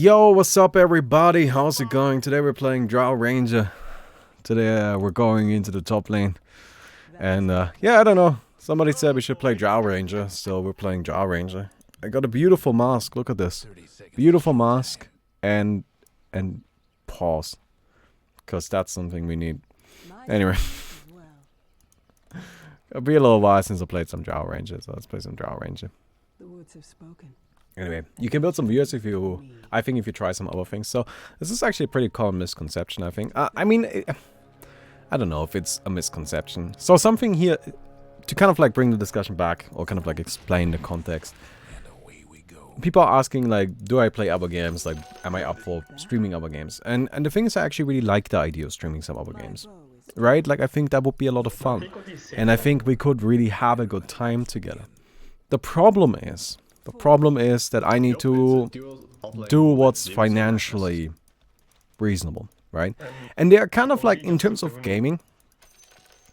Yo, what's up everybody? How's it going? Today we're playing Drow Ranger. Today we're going into the top lane. And yeah, I don't know. Somebody said we should play Drow Ranger, so we're playing Drow Ranger. I got a beautiful mask, look at this. Beautiful mask and pause. Because that's something we need. Anyway. It'll be a little while since I played some Drow Ranger, so let's play some Drow Ranger. The woods have spoken. Anyway, you can build some viewers if you, I try some other things. So this is actually a pretty common misconception, I think. I mean, I don't know if it's a misconception. So something here to kind of like bring the discussion back or kind of like explain the context. People are asking like, do I play other games? Like, am I up for streaming other games? And the thing is, I actually really like the idea of streaming some other games. Right? Like, I think that would be a lot of fun. And I think we could really have a good time together. The problem is that I need to do what's financially reasonable, right? And they're kind of like, in terms of gaming,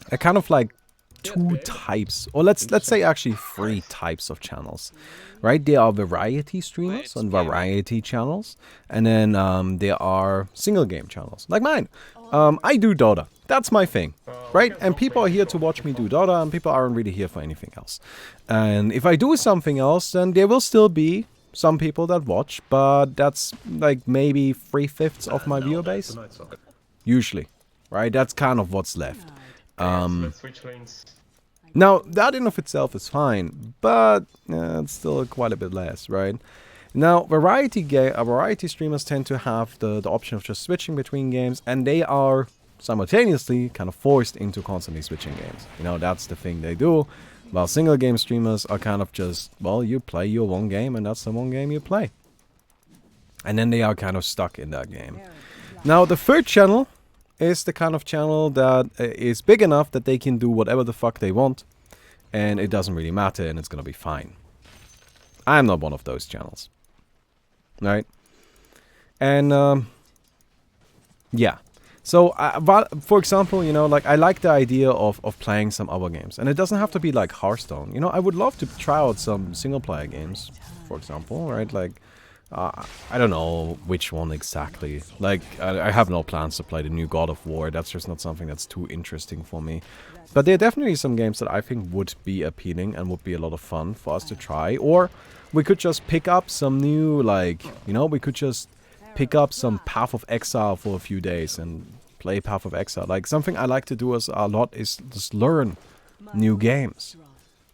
they're kind of like two types, or let's say actually three types of channels, right? There are variety streamers on variety channels, and then there are single game channels, like mine. I do Dota. That's my thing, right? And people are here to watch me do Dota, and people aren't really here for anything else. And if I do something else, then there will still be some people that watch, but that's like maybe 3/5 of my viewer base. Usually, right? That's kind of what's left. Now, that in of itself is fine, but it's still quite a bit less, right? Now, variety streamers tend to have the option of just switching between games, and they are simultaneously kind of forced into constantly switching games. You know, that's the thing they do. While single game streamers are kind of just, well, you play your one game and that's the one game you play. And then they are kind of stuck in that game. Now, the third channel is the kind of channel that is big enough that they can do whatever the fuck they want. And it doesn't really matter and it's gonna be fine. I'm not one of those channels. Right? And, yeah. So, for example, you know, like, I like the idea of playing some other games. And it doesn't have to be like Hearthstone. You know, I would love to try out some single-player games, for example, right? Like, I don't know which one exactly. Like, I have no plans to play the new God of War. That's just not something that's too interesting for me. But there are definitely some games that I think would be appealing and would be a lot of fun for us to try. Or we could just pick up some new, like, you know, we could just pick up some Path of Exile for a few days and play Path of Exile. Like, something I like to do a lot is just learn new games,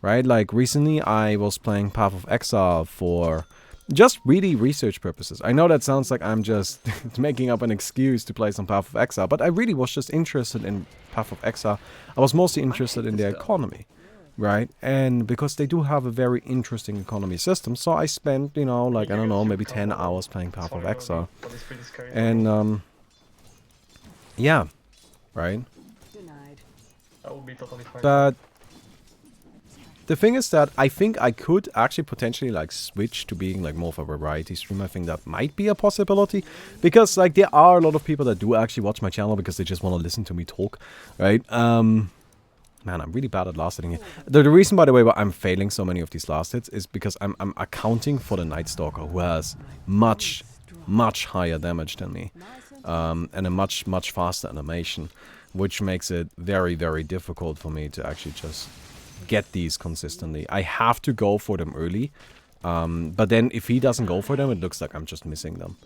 right? Like, recently I was playing Path of Exile for just really research purposes. I know that sounds like I'm just making up an excuse to play some Path of Exile, but I really was just interested in Path of Exile. I was mostly interested in their economy, right? And because they do have a very interesting economy system, so I spent, you know, like, I don't know, maybe 10 hours playing Path of Exile. And, yeah, right? But the thing is that I think I could actually potentially, like, switch to being, like, more of a variety streamer. I think that might be a possibility. Because, like, there are a lot of people that do actually watch my channel because they just want to listen to me talk, right? Man, I'm really bad at last hitting it. The reason, by the way, why I'm failing so many of these last hits is because I'm accounting for the Night Stalker, who has much higher damage than me. And a much faster animation, which makes it very, very difficult for me to actually just get these consistently. I have to go for them early, but then if he doesn't go for them, it looks like I'm just missing them.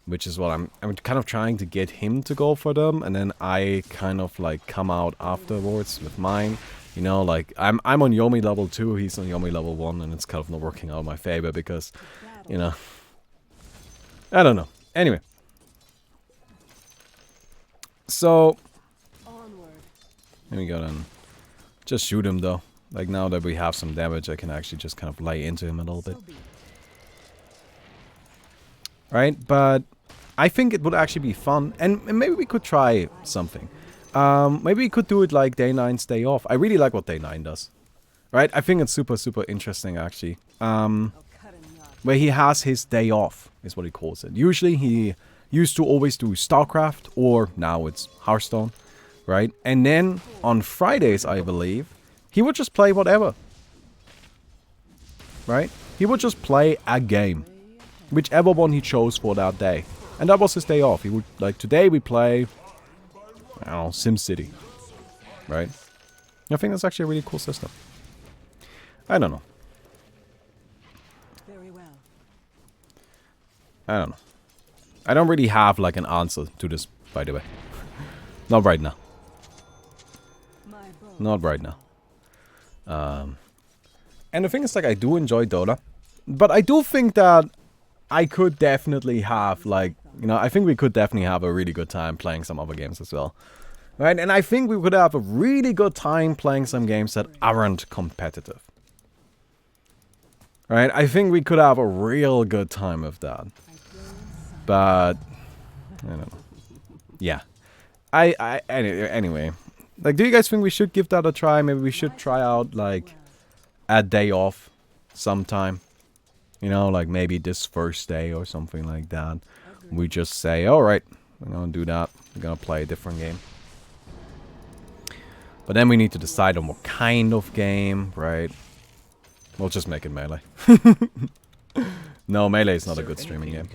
Which is what I'm kind of trying to get him to go for them, and then I kind of like come out afterwards with mine. You know, like I'm on Yomi level 2, he's on Yomi level 1, and it's kind of not working out in my favor because, you know, I don't know. Anyway. So, here we go then. Just shoot him though. Like, now that we have some damage, I can actually just kind of lay into him a little bit. Right, but I think it would actually be fun, and maybe we could try something. Maybe we could do it like Day 9's Day Off. I really like what Day 9 does. Right, I think it's super interesting actually. Where he has his day off, is what he calls it. Usually he used to always do StarCraft, or now it's Hearthstone, right? And then on Fridays, I believe, he would just play whatever. Right? He would just play a game. whichever one he chose for that day. And that was his day off. He would, like, today we play, I don't know, SimCity. Right? I think that's actually a really cool system. I don't know. Very well. I don't know. I don't really have, like, an answer to this, by the way. Not right now. Not right now. And the thing is, like, I do enjoy Dota. But I do think that I could definitely have, like, you know, I think we could definitely have a really good time playing some other games as well. Right? And I think we could have a really good time playing some games that aren't competitive. Right? I think we could have a real good time with that. But, I don't know. Yeah. Anyway. Like, do you guys think we should give that a try? Maybe we should try out, like, a day off sometime. You know, like maybe this first day or something like that. We just say, alright, we're gonna do that. We're gonna play a different game. But then we need to decide on what kind of game, right? We'll just make it melee. No, melee is not a good streaming game.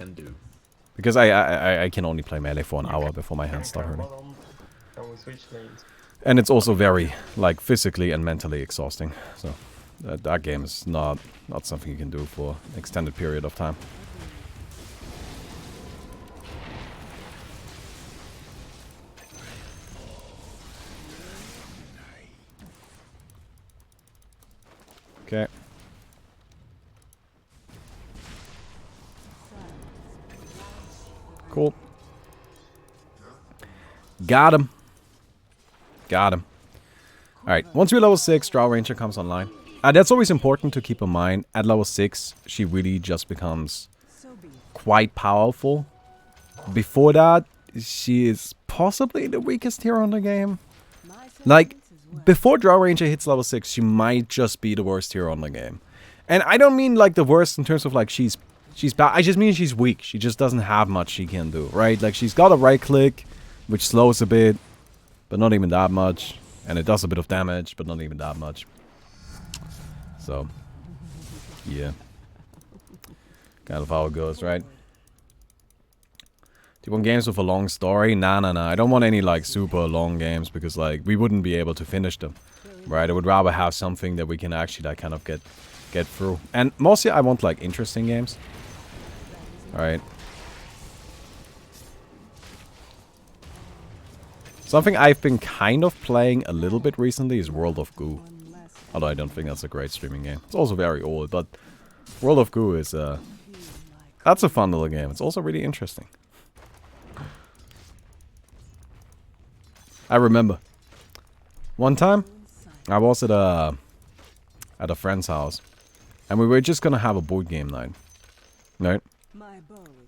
Because I can only play melee for an hour before my hands start hurting. And it's also very, like, physically and mentally exhausting. So that game is not something you can do for an extended period of time. Okay. Cool. Got him. Got him. Alright, once we're level 6, Drow Ranger comes online. That's always important to keep in mind. At level 6, she really just becomes quite powerful. Before that, she is possibly the weakest hero in the game. Like, before Drow Ranger hits level 6, she might just be the worst hero in the game. And I don't mean, like, the worst in terms of, like, she's bad. I just mean she's weak. She just doesn't have much she can do, right? Like, she's got a right click, which slows a bit, but not even that much. And it does a bit of damage, but not even that much. So, yeah. Kind of how it goes, right? Do you want games with a long story? Nah. I don't want any, like, super long games because, like, we wouldn't be able to finish them, right? I would rather have something that we can actually, like, kind of get through. And mostly I want, like, interesting games. Alright. Something I've been kind of playing a little bit recently is World of Goo. Although I don't think that's a great streaming game. It's also very old, but World of Goo is, that's a fun little game. It's also really interesting. I remember. One time, I was at a friend's house. And we were just gonna have a board game night. Right?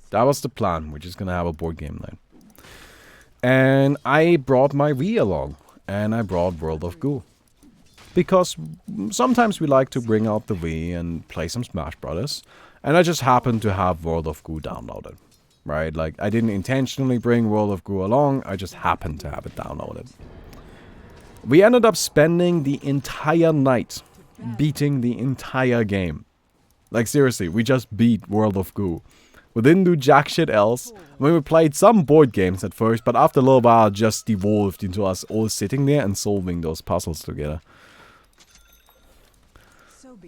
That was the plan. We're just gonna have a board game night. And I brought my Wii along. And I brought World of Goo. Because sometimes we like to bring out the Wii and play some Smash Brothers. And I just happened to have World of Goo downloaded. Right? Like, I didn't intentionally bring World of Goo along. I just happened to have it downloaded. We ended up spending the entire night beating the entire game. Like, seriously, we just beat World of Goo. We didn't do jack shit else. I mean, we played some board games at first, but after a little while it just devolved into us all sitting there and solving those puzzles together.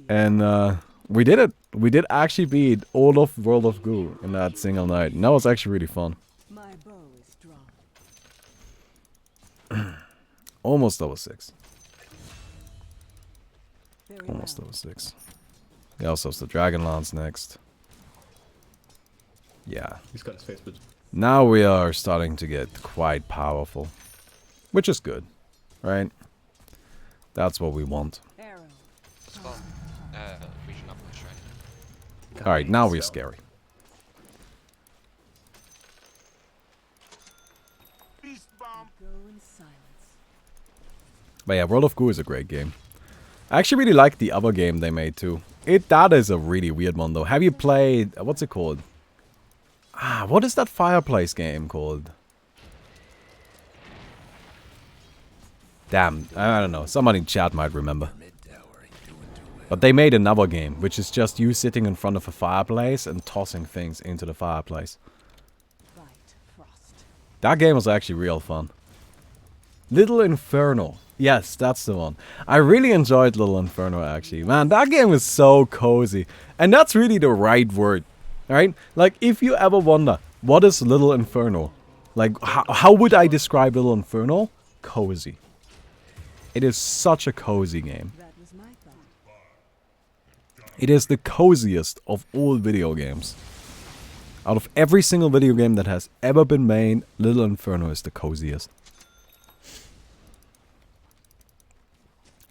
And we did it. We did actually beat all of World of Goo in that single night. And that was actually really fun. Almost level 6. Almost level 6. He also has the Dragon Lance next. Yeah. He's got his face, but now we are starting to get quite powerful. Which is good. Right? That's what we want. Alright, now we're scary. But yeah, World of Goo is a great game. I actually really like the other game they made too. That is a really weird one though. Have you played, what's it called? What is that fireplace game called? Damn, I don't know. Somebody in chat might remember. But they made another game, which is just you sitting in front of a fireplace and tossing things into the fireplace. That game was actually real fun. Little Inferno. Yes, that's the one. I really enjoyed Little Inferno, actually. Man, that game is so cozy. And that's really the right word. Right? Like, if you ever wonder, what is Little Inferno? Like, how would I describe Little Inferno? Cozy. It is such a cozy game. It is the coziest of all video games. Out of every single video game that has ever been made, Little Inferno is the coziest.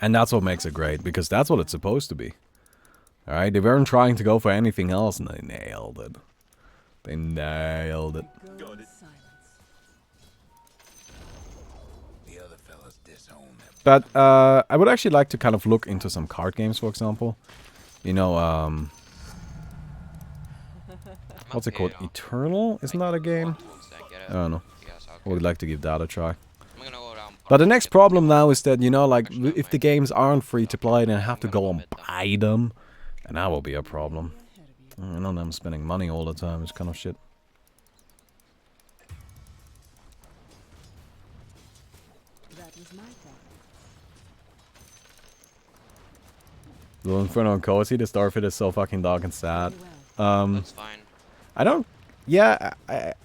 And that's what makes it great, because that's what it's supposed to be. Alright, they weren't trying to go for anything else, and they nailed it. They nailed it. But I would actually like to kind of look into some card games, for example. You know, what's it called? Eternal? Isn't that a game? I don't know. I would like to give that a try. But the next problem now is that, you know, like, if the games aren't free to play, then I have to go and buy them. And that will be a problem. I know I'm spending money all the time. It's kind of shit. Little Inferno and Cozy, the Starfit is so fucking dark and sad. That's fine. I don't... Yeah,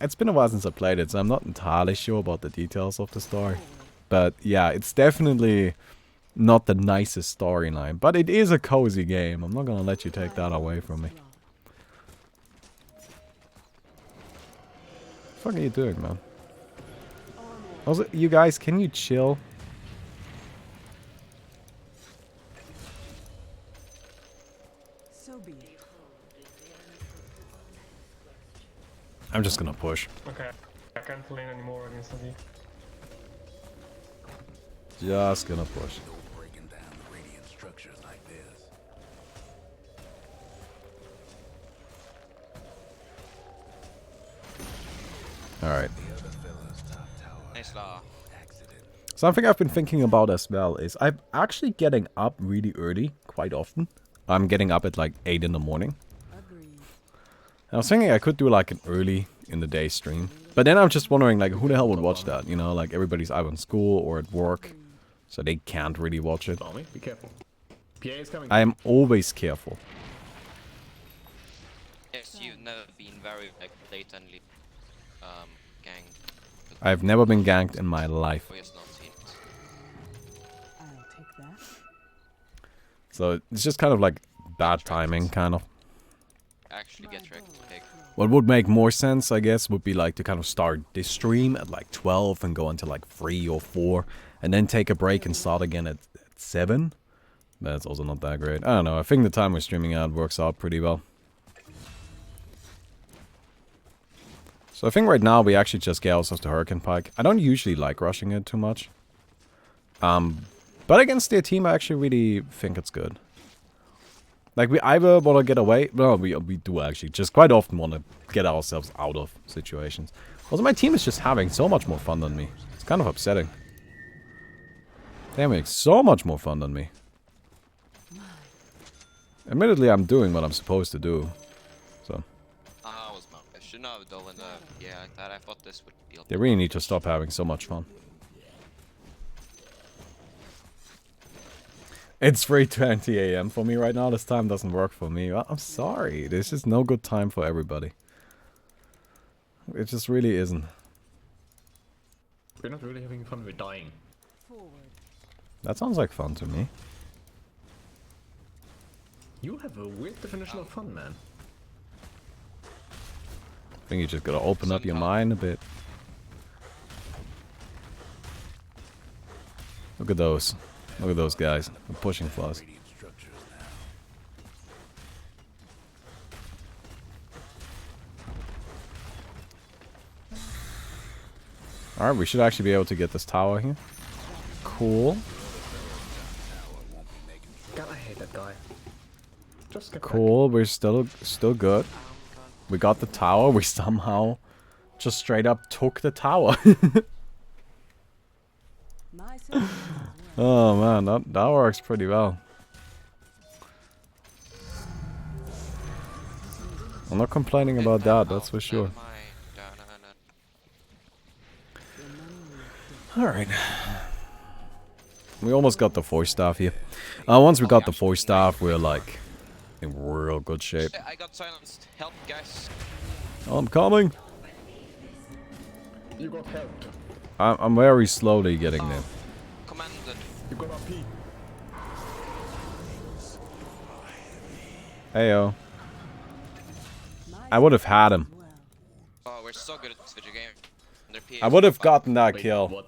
it's been a while since I played it, so I'm not entirely sure about the details of the story. But yeah, it's definitely not the nicest storyline. But it is a cozy game. I'm not gonna let you take that away from me. What the fuck are you doing, man? Also, you guys, can you chill? I'm just gonna push. Okay, I can't lane anymore against the. Just gonna push. Alright. Something I've been thinking about as well is I'm actually getting up really early quite often. I'm getting up at like 8 in the morning. I was thinking I could do like an early in the day stream. But then I'm just wondering, like, who the hell would watch that? You know, like everybody's either in school or at work. So they can't really watch it. Baumi, be careful. PA is coming. I am always careful. Yes, you've never been very like blatantly ganked. I've never been ganked in my life. So it's just kind of like bad timing, kind of. Actually get wrecked. What would make more sense, I guess, would be like to kind of start this stream at like 12 and go until like 3 or 4. And then take a break and start again at 7. That's also not that great. I don't know, I think the time we're streaming out works out pretty well. So I think right now we actually just get ourselves the Hurricane Pike. I don't usually like rushing it too much. But against their team I actually really think it's good. Like, we either want to get away... No, we do actually. Just quite often want to get ourselves out of situations. Also, my team is just having so much more fun than me. It's kind of upsetting. They're having so much more fun than me. Admittedly, I'm doing what I'm supposed to do. So. I should not have done that. Yeah, like that. I thought this would be... They really need to stop having so much fun. It's 3:20 AM for me right now. This time doesn't work for me. Well, I'm sorry. This is no good time for everybody. It just really isn't. We're not really having fun, we're dying. That sounds like fun to me. You have a weird definition of fun, man. I think you just gotta open up your mind a bit. Look at those. Look at those guys. They're pushing for us. Alright, we should actually be able to get this tower here. Cool. God, I hate that guy. Just get cool, we're still good. We got the tower, we somehow just straight up took the tower. Oh man, that works pretty well. I'm not complaining about that, that's for sure. Alright. We almost got the force staff here. Once we got the force staff, we're like in real good shape. I got silenced. Help, guys. Oh, I'm coming. You got helped. I'm very slowly getting there. Commanded. You got RP. Heyo. I would have had him. Oh, we're so good at this video game. Their PA I would have bot back. gotten that Wait, kill. what?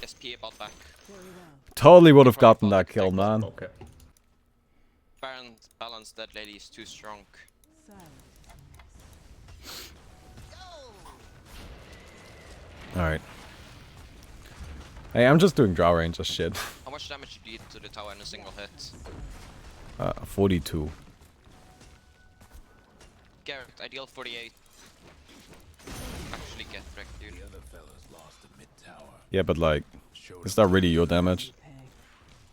Yes, PA bot back. Totally would have gotten that kill, man. Okay. Balance, that lady is too strong. Alright. Hey, I'm just doing Drow Ranger shit. How much damage did you do to the tower in a single hit? 42. Garrett, ideal 48. Actually get wrecked, dude. Yeah, but like, is that really your damage?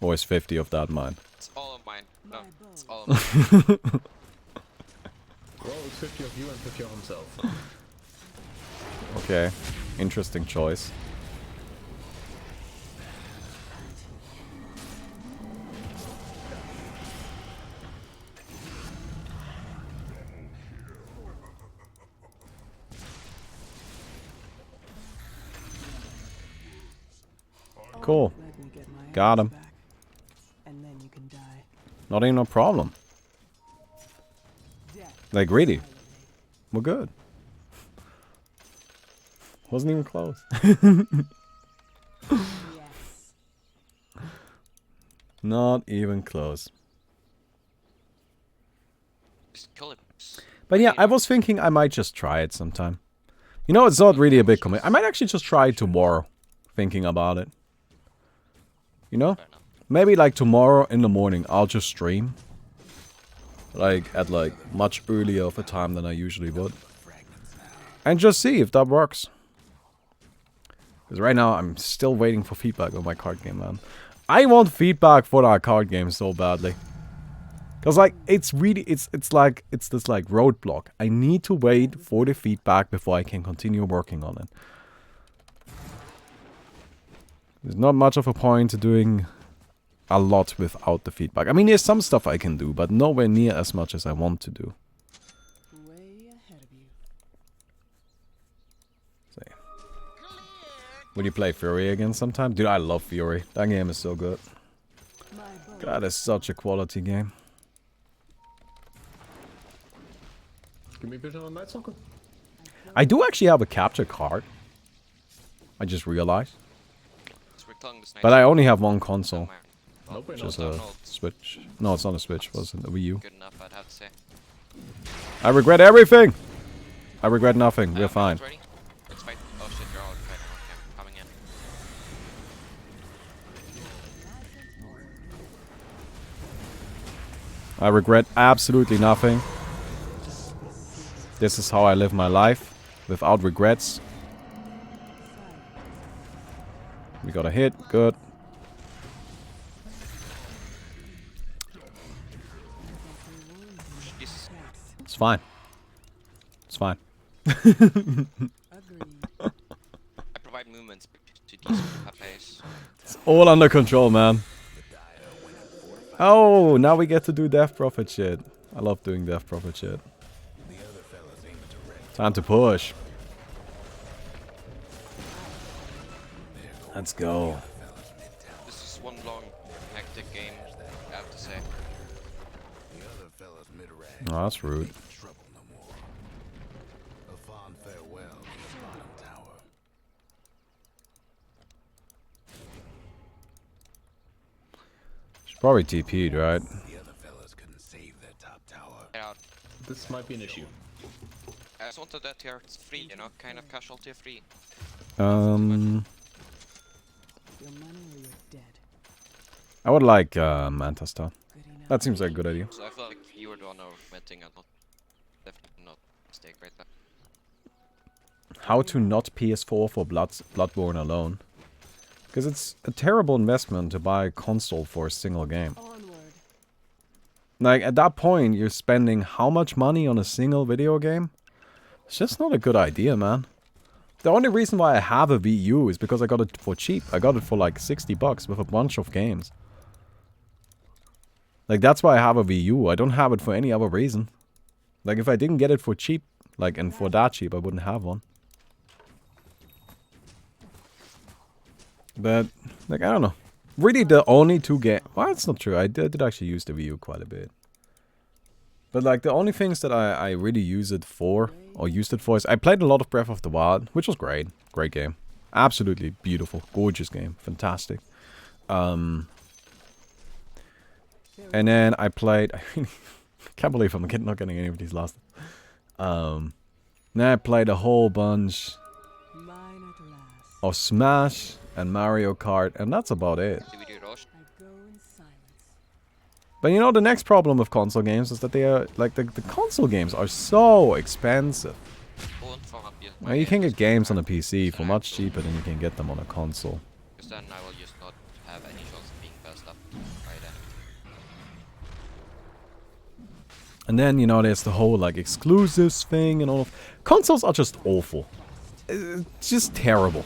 Or is 50 of that mine? It's all of mine. No, it's all of mine. Well, it's 50 of you and 50 of himself. Okay. Interesting choice. Cool. Got him. Not even a problem. Like, really? We're good. Wasn't even close. Not even close. Just kill it. But yeah, I was thinking I might just try it sometime. You know, it's not really a big commit. I might actually just try it tomorrow. Thinking about it. You know? Fair enough. Maybe like tomorrow in the morning I'll just stream. Like at like much earlier of a time than I usually would. And just see if that works. Because right now I'm still waiting for feedback on my card game, man. I want feedback for that card game so badly. Because like it's really it's this like roadblock. I need to wait for the feedback before I can continue working on it. There's not much of a point to doing a lot without the feedback. I mean, there's some stuff I can do, but nowhere near as much as I want to do. Way ahead of you. See. Will you play Fury again sometime? Dude, I love Fury. That game is so good. God, it's such a quality game. Give me vision on Night Soccer. I do actually have a capture card. I just realized. So we're killing this But I only have one console. Nope, we're not. Just a Switch. No, it's not a Switch. It was a Wii U. Good enough, I'd have to say. I regret everything! I regret nothing. We're fine. Ready? Let's fight. Oh shit, you're all fighting. Okay, I'm coming in. I regret absolutely nothing. This is how I live my life. Without regrets. We got a hit. Good. Jesus. It's fine. It's fine. I provide movements to these pace. It's all under control, man. Oh, now we get to do Death Prophet shit. I love doing Death Prophet shit. Time to push. Let's go. This is one long, hectic game, I have to say. Oh, that's rude. She's probably TP'd, right? Get out. This might be an issue. I just wanted that here, it's free, you know, kind of casualty free. I would like Manta Star. That seems like a good idea. So I feel like you were the one overcommitting and not, definitely not a mistake right there. How to not PS4 for Bloodborne alone. Because it's a terrible investment to buy a console for a single game. Like, at that point, you're spending how much money on a single video game? It's just not a good idea, man. The only reason why I have a Wii U is because I got it for cheap. I got it for like 60 bucks with a bunch of games. Like, that's why I have a Wii U. I don't have it for any other reason. Like, if I didn't get it for cheap, like, and for that cheap, I wouldn't have one. But, like, I don't know. Really, the only two games... Well, it's not true. I did actually use the Wii U quite a bit. But, like, the only things that I really use it for, or used it for, is I played a lot of Breath of the Wild, which was great. Great game. Absolutely beautiful. Gorgeous game. Fantastic. And then I played... I can't believe I'm not getting any of these last. Then I played a whole bunch of Smash and Mario Kart, and that's about it. But you know, the next problem with console games is that they are, like, the console games are so expensive. Now, you can get games on a PC for much cheaper than you can get them on a console. Because then I will just not have any chance of being passed up by then. And then, you know, there's the whole, like, exclusives thing and all of... Consoles are just awful. It's just terrible.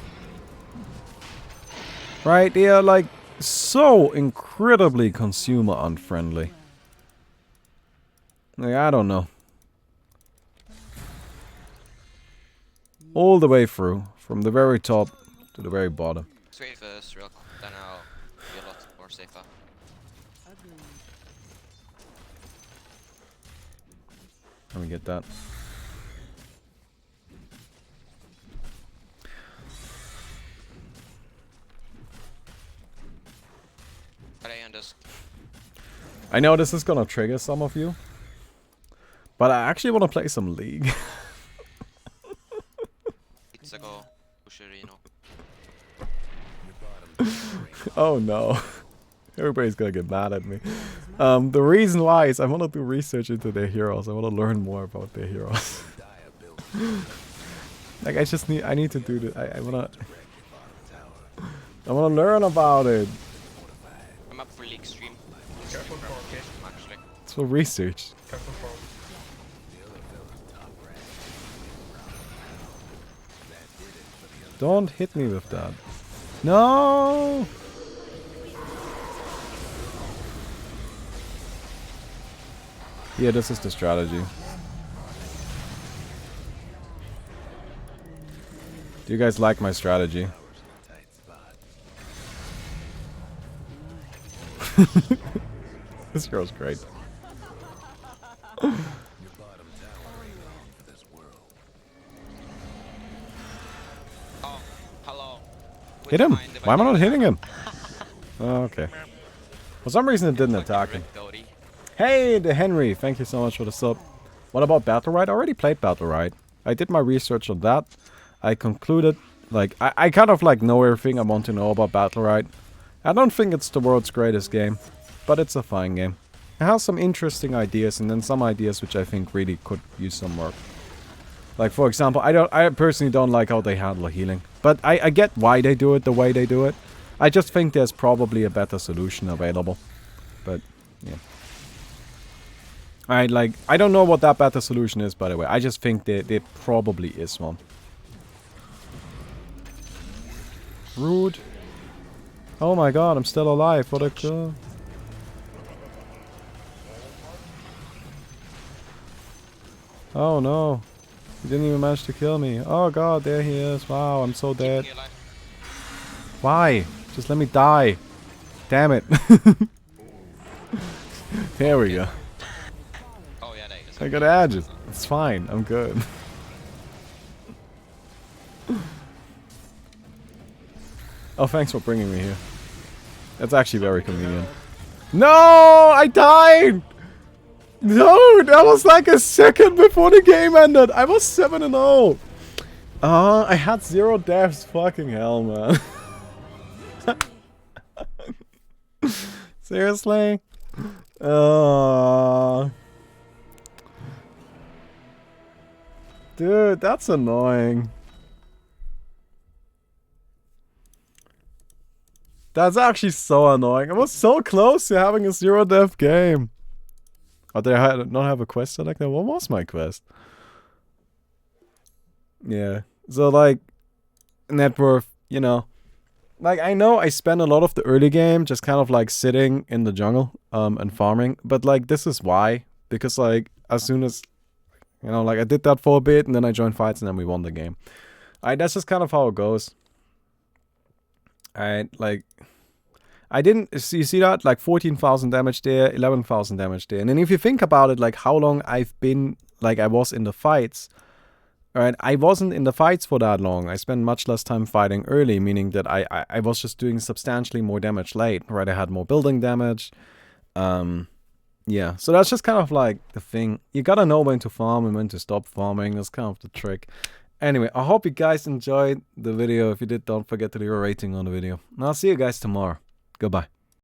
Right? They are, like, so incredibly consumer unfriendly. Like, I don't know. All the way through, from the very top to the very bottom. Wait first, real quick, then I'll be a lot more safer. Let me get that. I know this is gonna trigger some of you, but I actually want to play some League. It's a go, Pusherino. Oh no. Everybody's gonna get mad at me. The reason why is I want to do research into their heroes. I want to learn more about their heroes. Like, I need to do this. I wanna learn about it. I'm up for League stream. Careful for okay. Actually. It's for research. Careful for. Don't hit me with that. No! Yeah, this is the strategy. Do you guys like my strategy? This girl's great. Oh, hello. Hit him! Why am I not hitting him? Oh, okay. For some reason it didn't attack him. Hey, the Henry! Thank you so much for the sub. What about Battle Ride? I already played Battle Ride. I did my research on that. I concluded, like, I kind of like know everything I want to know about Battle Ride. I don't think it's the world's greatest game, but it's a fine game. It has some interesting ideas, and then some ideas which I think really could use some work. Like, for example, I personally don't like how they handle healing, but I get why they do it the way they do it. I just think there's probably a better solution available. But yeah. I don't know what that better solution is, by the way. I just think there probably is one. Rude. Oh my god, I'm still alive. What a cool. Oh no. He didn't even manage to kill me. Oh god, there he is. Wow, I'm so dead. Why? Just let me die. Damn it. There we go. Oh yeah, there it is. I got edges. It's fine. I'm good. Oh, thanks for bringing me here. That's actually very convenient. No! I died! No! That was like a second before the game ended. I was 7-0. I had 0 deaths. Fucking hell, man. Seriously? Dude, that's annoying. That's actually so annoying. I was so close to having a 0 death game. Or did I not have a quest selected? What was my quest? Yeah. So, like, net worth, you know. Like, I know I spent a lot of the early game just kind of, like, sitting in the jungle and farming. But, like, this is why. Because, like, as soon as, you know, like, I did that for a bit, and then I joined fights, and then we won the game. Alright, that's just kind of how it goes. Alright, like, I didn't, so you see that? Like, 14,000 damage there, 11,000 damage there. And then if you think about it, like, how long I've been, like, I was in the fights. Alright, I wasn't in the fights for that long. I spent much less time fighting early, meaning that I was just doing substantially more damage late. Right, I had more building damage. Yeah, so that's just kind of like the thing. You gotta know when to farm and when to stop farming. That's kind of the trick. Anyway, I hope you guys enjoyed the video. If you did, don't forget to leave a rating on the video. And I'll see you guys tomorrow. Goodbye.